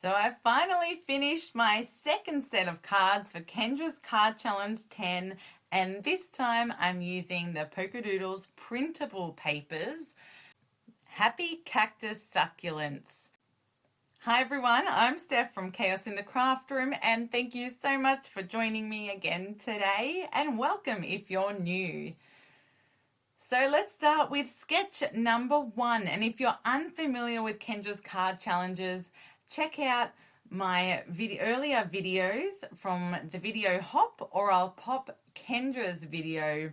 So I finally finished my second set of cards for Kendra's Card Challenge 10, and this time I'm using the Polkadoodles printable papers, Happy Cactus Succulents. Hi everyone, I'm Steph from Chaos in the Craft Room, and thank you so much for joining me again today, and welcome if you're new. So let's start with sketch number 1, and if you're unfamiliar with Kendra's card challenges, check out my earlier videos from the video hop, or I'll pop Kendra's video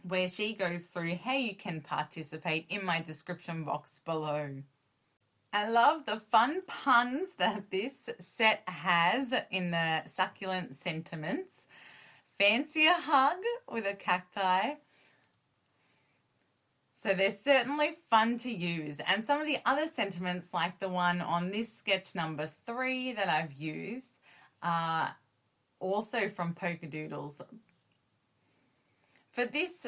where she goes through how you can participate in my description box below. I love the fun puns that this set has in the succulent sentiments. Fancy a hug with a cacti. So they're certainly fun to use. And some of the other sentiments, like the one on this sketch number 3 that I've used, are also from Polkadoodles. For this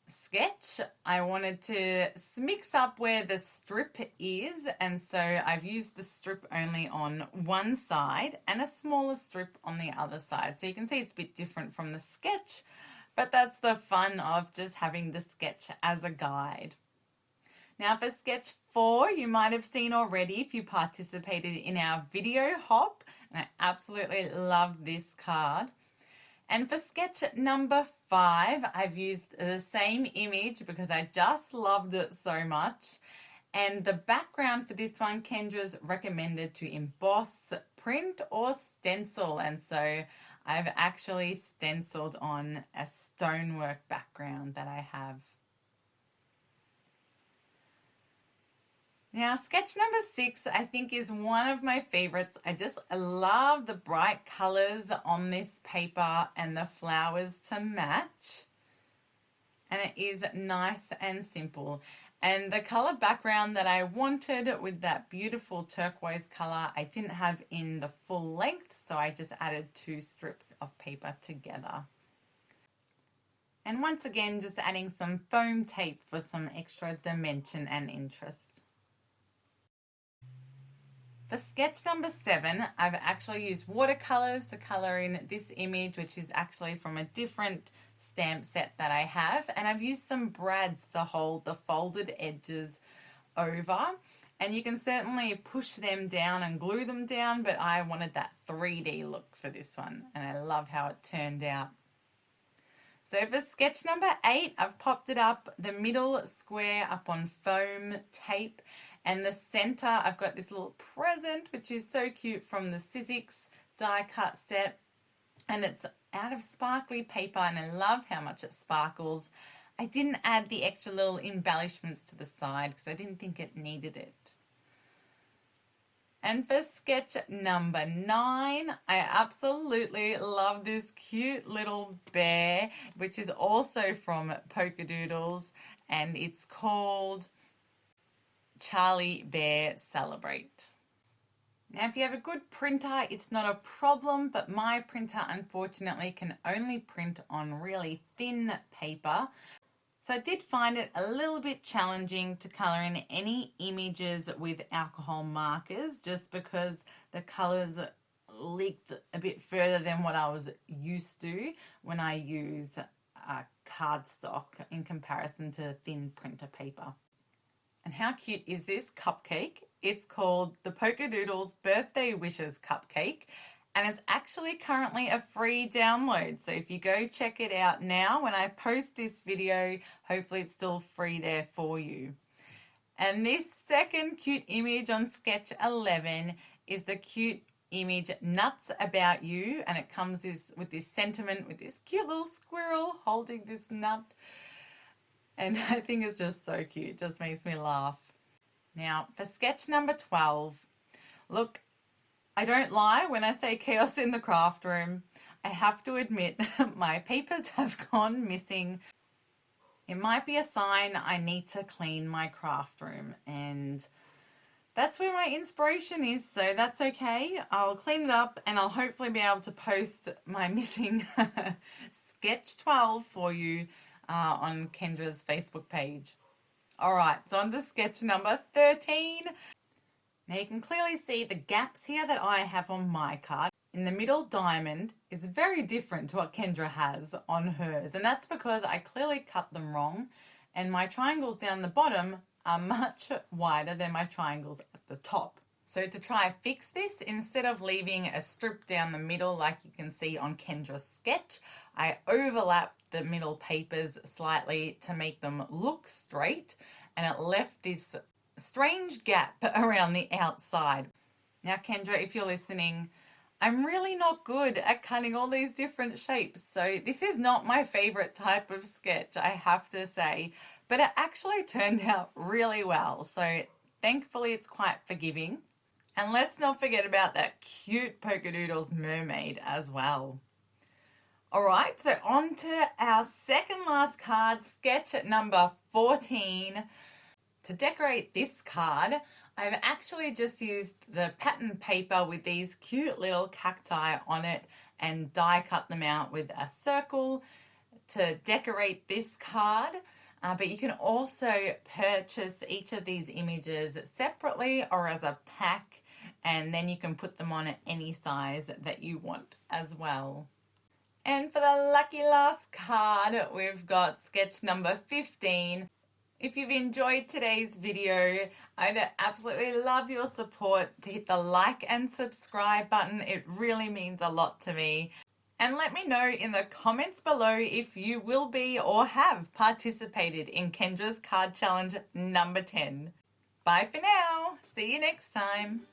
sketch, I wanted to mix up where the strip is, and so I've used the strip only on one side and a smaller strip on the other side. So you can see it's a bit different from the sketch, but that's the fun of just having the sketch as a guide. Now for sketch 4, you might have seen already if you participated in our video hop, and I absolutely love this card. And for sketch number 5, I've used the same image because I just loved it so much. And the background for this one, Kendra's recommended to emboss, print or stencil. And so I've actually stenciled on a stonework background that I have. Now, sketch number 6, I think, is one of my favorites. I love the bright colors on this paper and the flowers to match. And it is nice and simple. And the color background that I wanted with that beautiful turquoise color, I didn't have in the full length, so I just added 2 strips of paper together. And once again, just adding some foam tape for some extra dimension and interest. For sketch number 7, I've actually used watercolors to color in this image, which is actually from a different stamp set that I have. And I've used some brads to hold the folded edges over. And you can certainly push them down and glue them down, but I wanted that 3D look for this one. And I love how it turned out. So for sketch number 8, I've popped it up, the middle square up on foam tape. And the center, I've got this little present, which is so cute, from the Sizzix die cut set. And it's out of sparkly paper, and I love how much it sparkles. I didn't add the extra little embellishments to the side because I didn't think it needed it. And for sketch number 9, I absolutely love this cute little bear, which is also from Polkadoodles, and it's called Charlie Bear Celebrate. Now, if you have a good printer, it's not a problem, but my printer unfortunately can only print on really thin paper. So I did find it a little bit challenging to colour in any images with alcohol markers, just because the colours leaked a bit further than what I was used to when I use cardstock in comparison to thin printer paper. And how cute is this cupcake? It's called the Polkadoodles Birthday Wishes Cupcake, and it's actually currently a free download. So if you go check it out now, when I post this video, hopefully it's still free there for you. And this second cute image on sketch 11 is the cute image Nuts About You, and it comes with this sentiment with this cute little squirrel holding this nut. And I think it's just so cute. It just makes me laugh. Now, for sketch number 12, look, I don't lie when I say chaos in the craft room. I have to admit, my papers have gone missing. It might be a sign I need to clean my craft room, and that's where my inspiration is, so that's okay. I'll clean it up, and I'll hopefully be able to post my missing sketch 12 for you on Kendra's Facebook page. All right, so on to sketch number 13. Now you can clearly see the gaps here that I have on my card. In the middle diamond is very different to what Kendra has on hers, and that's because I clearly cut them wrong, and my triangles down the bottom are much wider than my triangles at the top. So to try and fix this, instead of leaving a strip down the middle like you can see on Kendra's sketch, I overlapped the middle papers slightly to make them look straight, and it left this strange gap around the outside. Now Kendra, if you're listening, I'm really not good at cutting all these different shapes, so this is not my favorite type of sketch, I have to say, but it actually turned out really well, so thankfully it's quite forgiving. And let's not forget about that cute Polkadoodles mermaid as well. Alright, so on to our second last card, sketch number 14. To decorate this card, I've actually just used the pattern paper with these cute little cacti on it and die cut them out with a circle to decorate this card. But you can also purchase each of these images separately or as a pack, and then you can put them on at any size that you want as well. And for the lucky last card, we've got sketch number 15. If you've enjoyed today's video, I'd absolutely love your support to hit the like and subscribe button. It really means a lot to me. And let me know in the comments below if you will be or have participated in Kendra's card challenge number 10. Bye for now. See you next time.